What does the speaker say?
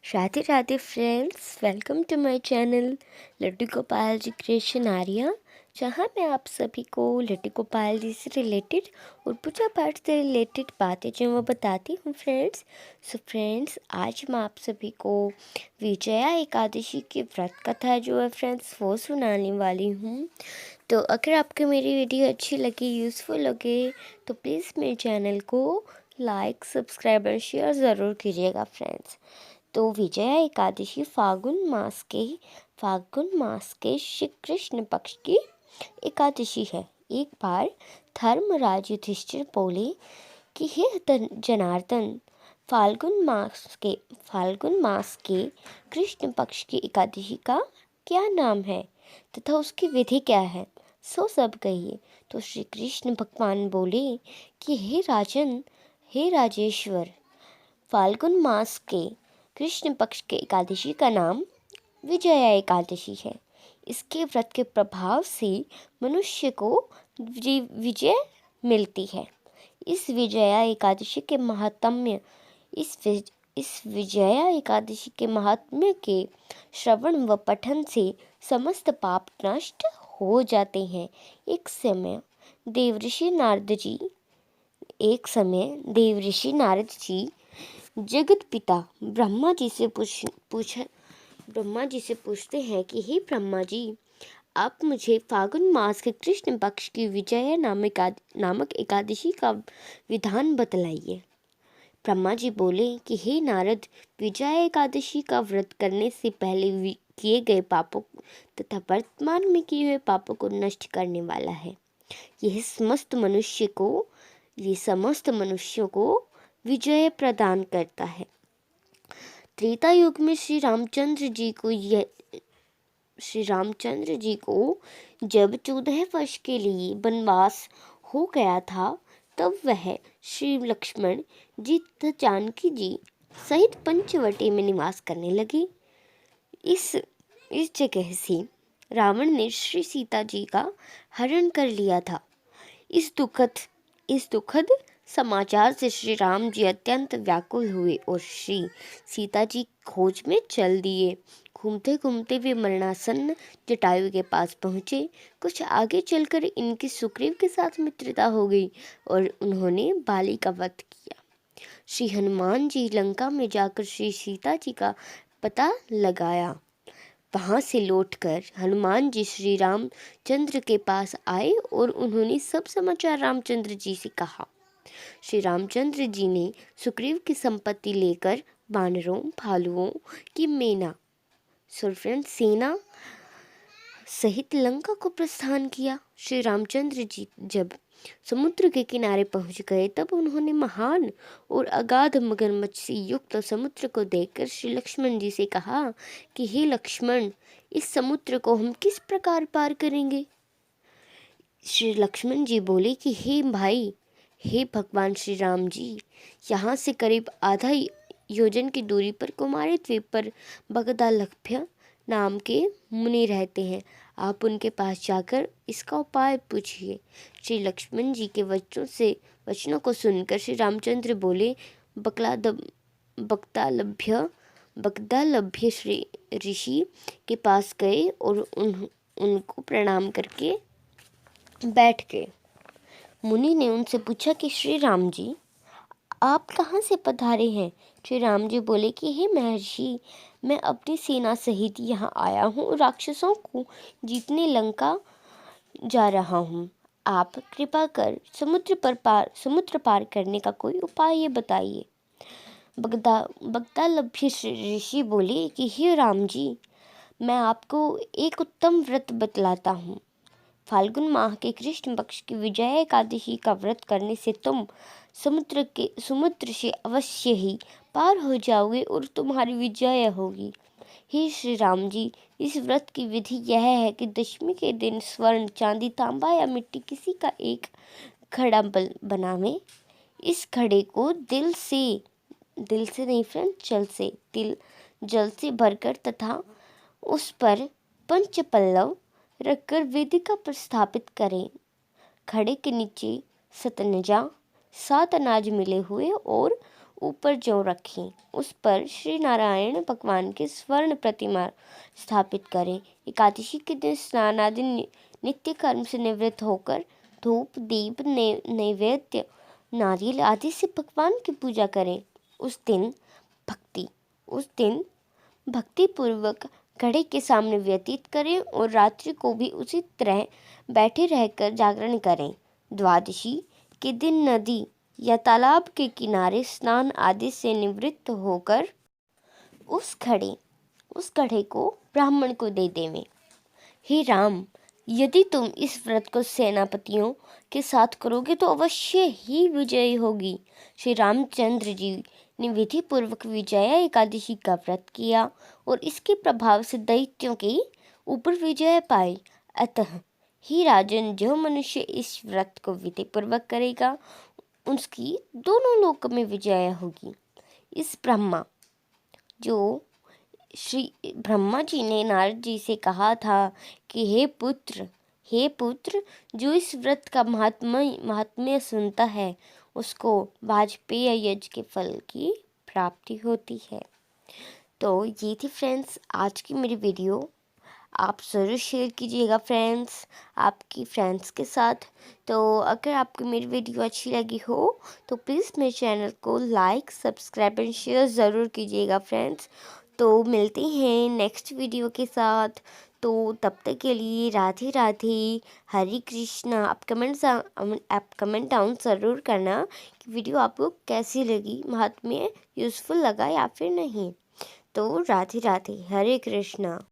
Radhe Radhe friends, welcome to my channel Laddu Gopal ji creation Arya, जहाँ मैं आप सभी को लड्डू गोपाल जी से रिलेटेड और पूजा पाठ से रिलेटेड बातें जो मैं बताती हूँ फ्रेंड्स। आज मैं आप सभी को विजया एकादशी की व्रत कथा जो है फ्रेंड्स वो सुनाने वाली हूँ। तो अगर आपको मेरी वीडियो अच्छी लगी, यूज़फुल लगे, तो प्लीज़ मेरे चैनल को लाइक, सब्सक्राइब और शेयर ज़रूर कीजिएगा फ्रेंड्स। तो विजया एकादशी फागुन मास के श्री कृष्ण पक्ष की एकादशी है। एक बार धर्मराज युधिष्ठिर बोले कि हे जनार्दन, फाल्गुन मास के कृष्ण पक्ष की एकादशी का क्या नाम है तथा उसकी विधि क्या है, सो सब कहिए। तो श्री कृष्ण भगवान बोले कि हे राजेश्वर, फाल्गुन मास के कृष्ण पक्ष के एकादशी का नाम विजया एकादशी है। इसके व्रत के प्रभाव से मनुष्य को विजय मिलती है। इस विजया एकादशी के महात्म्य इस विजया एकादशी के महात्म्य के श्रवण व पठन से समस्त पाप नष्ट हो जाते हैं। एक समय देवऋषि नारद जी जगत पिता ब्रह्मा जी से पूछते हैं कि हे ब्रह्मा जी, आप मुझे फागुन मास के कृष्ण पक्ष की विजया नामक एकादशी का विधान बतलाइए। ब्रह्मा जी बोले कि हे नारद, विजया एकादशी का व्रत करने से पहले किए गए पापों तथा वर्तमान में किए हुए पापों को नष्ट करने वाला है। यह समस्त मनुष्यों को विजय प्रदान करता है। त्रेता युग में श्री रामचंद्र जी को जब 14 वर्ष के लिए वनवास हो गया था, तब वह श्री लक्ष्मण जी तथा जानकी जी सहित पंचवटी में निवास करने लगे। इस जगह से रावण ने श्री सीता जी का हरण कर लिया था। इस दुखद समाचार से श्री राम जी अत्यंत व्याकुल हुए और श्री सीता जी खोज में चल दिए। घूमते घूमते वे मरणासन्न जटायु के पास पहुँचे। कुछ आगे चलकर इनकी सुग्रीव के साथ मित्रता हो गई और उन्होंने बाली का वध किया। श्री हनुमान जी लंका में जाकर श्री सीता जी का पता लगाया। वहाँ से लौटकर हनुमान जी श्री रामचंद्र के पास आए और उन्होंने सब समाचार रामचंद्र जी से कहा। श्री रामचंद्र जी ने सुग्रीव की संपत्ति लेकर वानरों, भालुओं की सेना सहित लंका को प्रस्थान किया। श्री रामचंद्र जी जब समुद्र के किनारे पहुंच गए, तब उन्होंने महान और अगाध मगरमच्छ से युक्त समुद्र को देखकर श्री लक्ष्मण जी से कहा कि हे लक्ष्मण, इस समुद्र को हम किस प्रकार पार करेंगे। श्री लक्ष्मण जी बोले कि हे भगवान श्री राम जी, यहाँ से करीब आधा योजन की दूरी पर कुमारी द्वीप पर बगदालभ्य नाम के मुनि रहते हैं। आप उनके पास जाकर इसका उपाय पूछिए। श्री लक्ष्मण जी के वचनों को सुनकर श्री रामचंद्र बोले, बगदालभ्य श्री ऋषि के पास गए और उनको प्रणाम करके बैठ गए। मुनि ने उनसे पूछा कि श्री राम जी, आप कहाँ से पधारे हैं। श्री राम जी बोले कि हे महर्षि, मैं अपनी सेना सहित यहाँ आया हूँ और राक्षसों को जीतने लंका जा रहा हूँ। आप कृपा कर समुद्र पार करने का कोई उपाय बताइए। बगदालभ्य ऋषि बोले कि हे राम जी, मैं आपको एक उत्तम व्रत बतलाता हूँ। फाल्गुन माह के कृष्ण पक्ष की विजया एकादशी का व्रत करने से तुम समुद्र से अवश्य ही पार हो जाओगे और तुम्हारी विजय होगी। हे श्री राम जी, इस व्रत की विधि यह है कि दशमी के दिन स्वर्ण, चांदी, तांबा या मिट्टी किसी का एक घड़ा बनावें। इस घड़े को दिल से नहीं फ्रेंड, जल से भरकर तथा उस पर पंचपल्लव रखकर वेदिका पर स्थापित करें। घड़े के नीचे 7 अनाज मिले हुए और ऊपर जो रखें, उस पर श्री नारायण भगवान की स्वर्ण प्रतिमा स्थापित करें। एकादशी के दिन स्नान आदि नित्य कर्म से निवृत्त होकर धूप दीप नैवेद्य नारियल आदि से भगवान की पूजा करें। उस दिन भक्ति पूर्वक घड़े के सामने व्यतीत करें और रात्रि को भी उसी तरह बैठे रहकर जागरण करें। द्वादशी के दिन नदी या तालाब के किनारे स्नान आदि से निवृत्त होकर उस घड़े को ब्राह्मण को दे देवें। हे राम, यदि तुम इस व्रत को सेनापतियों के साथ करोगे तो अवश्य ही विजय होगी। श्री रामचंद्र जी ने विधि पूर्वक विजया एकादशी का व्रत किया और इसके प्रभाव से दैत्यों के ऊपर विजय पाई। अतः ही राजन, जो मनुष्य इस व्रत को विधि पूर्वक करेगा उसकी दोनों लोक में विजय होगी। श्री ब्रह्मा जी ने नारद जी से कहा था कि हे पुत्र, जो इस व्रत का महात्म्य सुनता है उसको वाजपेय यज्ञ के फल की प्राप्ति होती है। तो ये थी फ्रेंड्स आज की मेरी वीडियो। आप ज़रूर शेयर कीजिएगा फ्रेंड्स, आपकी फ्रेंड्स के साथ। तो अगर आपको मेरी वीडियो अच्छी लगी हो तो प्लीज़ मेरे चैनल को लाइक, सब्सक्राइब एंड शेयर ज़रूर कीजिएगा फ्रेंड्स। तो मिलते हैं नेक्स्ट वीडियो के साथ। तो तब तक के लिए राधे राधे, हरे कृष्णा। आप कमेंट डाउन ज़रूर करना कि वीडियो आपको कैसी लगी, महात्म्य यूज़फुल लगा या फिर नहीं। तो राधे राधे, हरे कृष्णा।